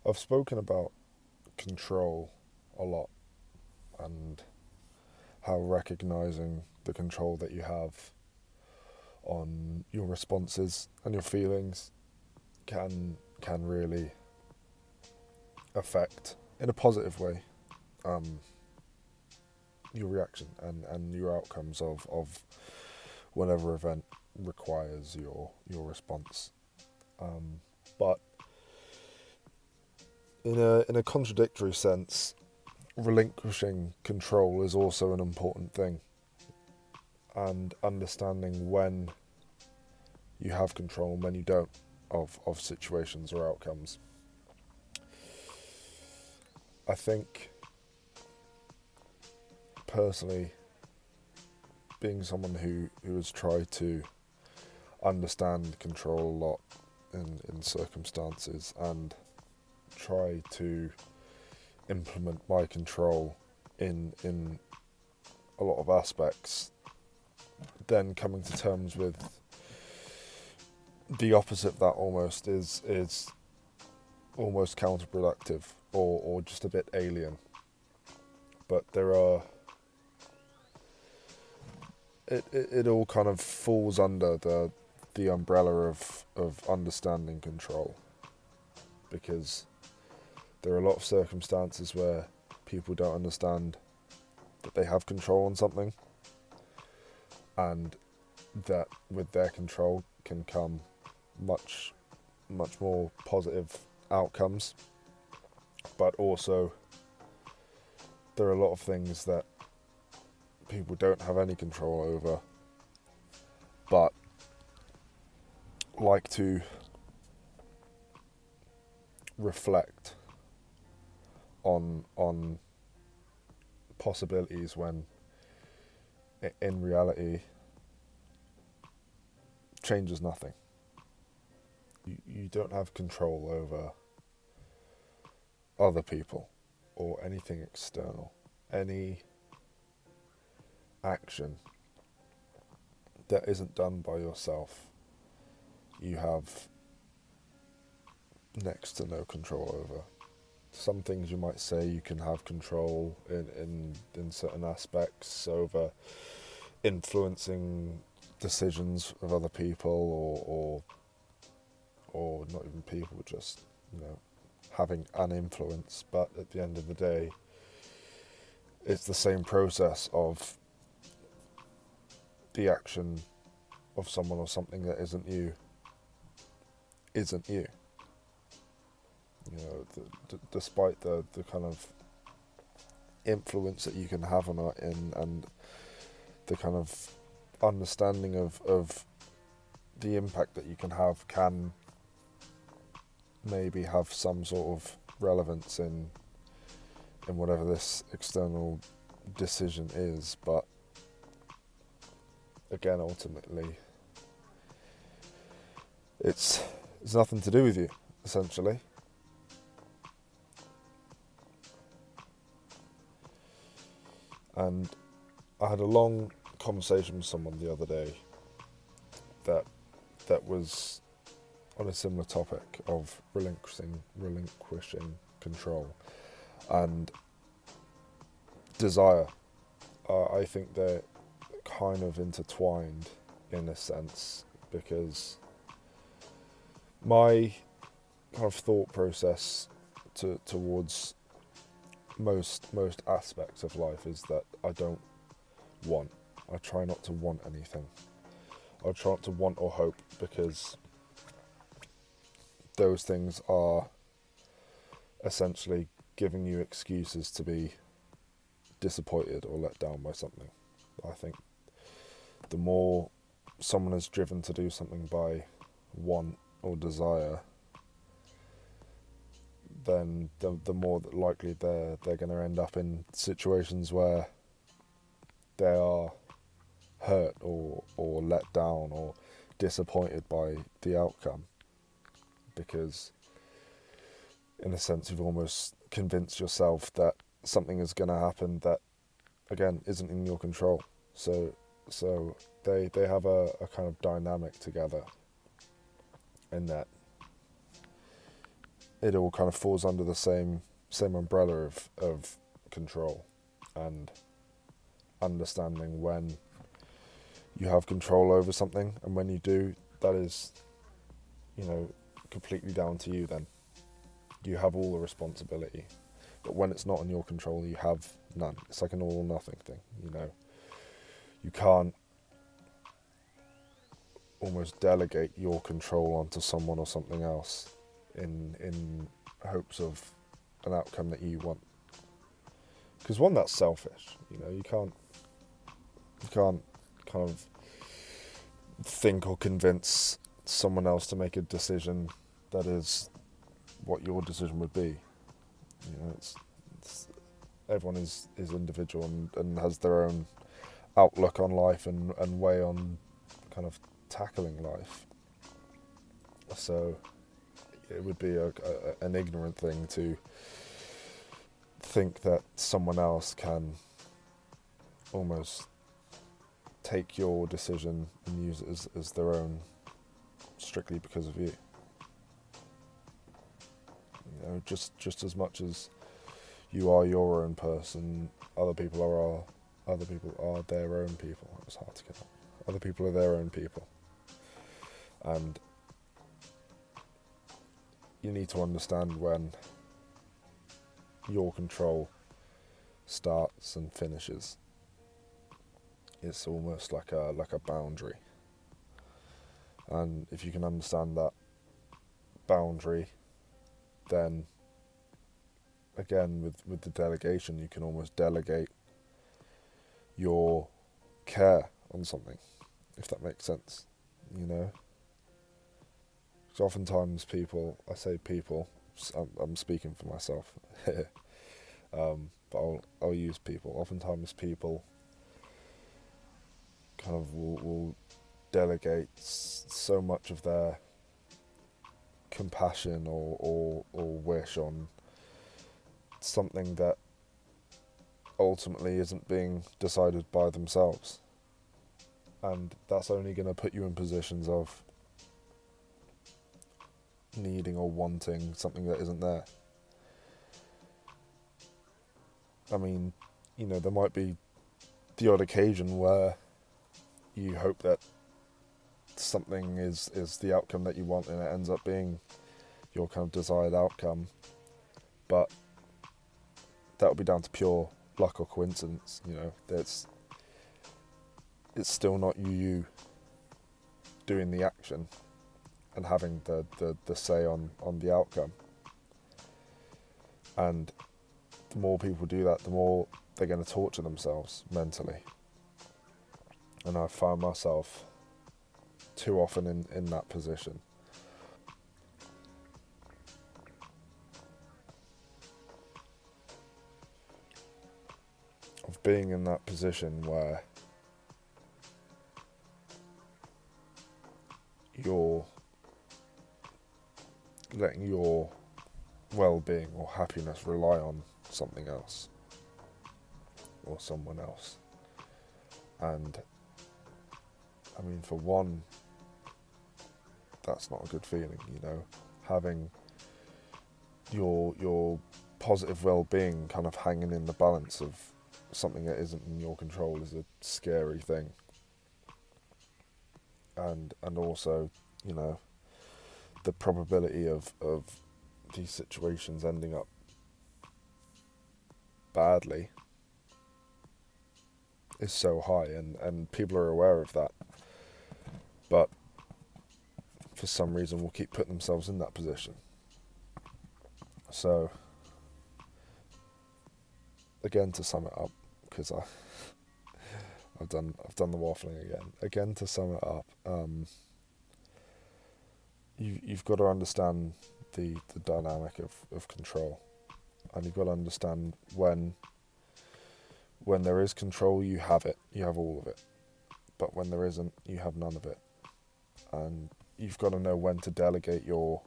I've spoken about control a lot and how recognizing the control that you have on your responses and your feelings can really affect in a positive way um, your reaction and your outcomes of whatever event requires your response. But in a contradictory sense, relinquishing control is also an important thing, and understanding when you have control and when you don't of situations or outcomes. I think personally, being someone who has tried to understand control a lot in circumstances and try to implement my control in a lot of aspects, then coming to terms with the opposite of that almost is almost counterproductive or just a bit alien. But it all kind of falls under the umbrella of understanding control, because there are a lot of circumstances where people don't understand that they have control on something, and that with their control can come much more positive outcomes. But also there are a lot of things that people don't have any control over, but like to reflect on possibilities when in reality change is nothing. You don't have control over other people or anything external. Any action that isn't done by yourself, you have next to no control over. Some things you might say you can have control in certain aspects over influencing decisions of other people or not even people, just having an influence. But at the end of the day, it's the same process of the action of someone or something that isn't you. Despite the kind of influence that you can have on it and the kind of understanding of the impact that you can have can maybe have some sort of relevance in whatever this external decision is, but again, ultimately, it's nothing to do with you, essentially. And I had a long conversation with someone the other day that was on a similar topic of relinquishing control and desire. I think they're kind of intertwined in a sense, because my kind of thought process towards most aspects of life is that I try not to want anything. I try not to want or hope, because those things are essentially giving you excuses to be disappointed or let down by something. I think the more someone is driven to do something by want or desire, then the more that likely they're going to end up in situations where they are hurt or let down or disappointed by the outcome, because in a sense you've almost convinced yourself that something is going to happen that again isn't in your control. So they have a kind of dynamic together, in that it all kind of falls under the same umbrella of control and understanding when you have control over something, and when you do, that is, completely down to you. Then you have all the responsibility, but when it's not in your control, you have none. It's like an all or nothing thing. You can't almost delegate your control onto someone or something else in hopes of an outcome that you want. Because one, that's selfish. You can't kind of think or convince someone else to make a decision that is what your decision would be. It's everyone is individual and has their own outlook on life and way on kind of tackling life. So it would be an ignorant thing to think that someone else can almost take your decision and use it as their own strictly because of you. Just as much as you are your own person, other people are their own people. It was hard to get out. Other people are their own people. And you need to understand when your control starts and finishes. It's almost like a boundary. And if you can understand that boundary, then again with the delegation, you can almost delegate your care on something, if that makes sense. Because oftentimes I say people, I'm speaking for myself here, but I'll use people. Oftentimes people kind of will delegate so much of their compassion or wish on something that ultimately isn't being decided by themselves, and that's only going to put you in positions of needing or wanting something that isn't there. I mean, there might be the odd occasion where you hope that something is the outcome that you want and it ends up being your kind of desired outcome, but that would be down to pure luck or coincidence. It's still not you doing the action and having the say on the outcome. And the more people do that, the more they're going to torture themselves mentally. And I found myself too often in that position. Of being in that position where you're letting your well-being or happiness rely on something else or someone else. And I mean, for one, that's not a good feeling. Having your positive well-being kind of hanging in the balance of something that isn't in your control is a scary thing. And also, the probability of these situations ending up badly is so high, and people are aware of that, but for some reason will keep putting themselves in that position. So again, to sum it up, because I've done the waffling again to sum it up, you've got to understand the dynamic of control, and you've got to understand when there is control, you have all of it, but when there isn't, you have none of it. And you've got to know when to delegate your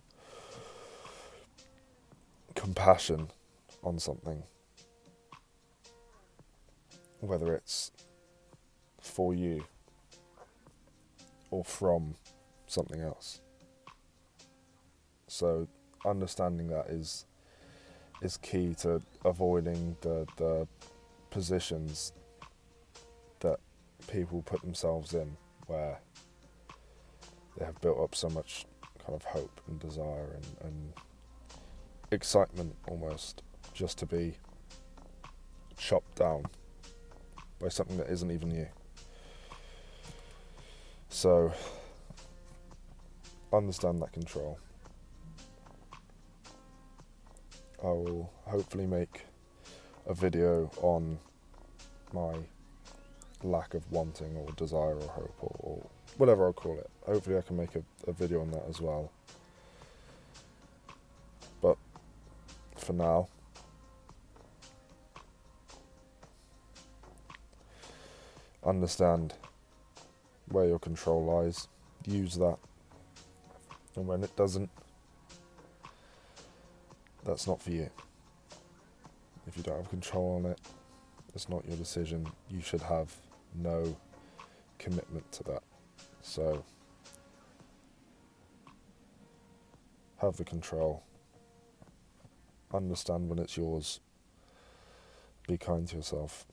compassion on something, whether it's for you or from something else. So understanding that is key to avoiding the positions that people put themselves in, where they have built up so much kind of hope and desire and excitement almost, just to be chopped down by something that isn't even you. So understand that control. I will hopefully make a video on my lack of wanting or desire or hope or whatever I'll call it. Hopefully I can make a video on that as well. But for now, understand where your control lies, use that, and when it doesn't, that's not for you. If you don't have control on it, it's not your decision. You should have no commitment to that. So have the control, understand when it's yours, be kind to yourself.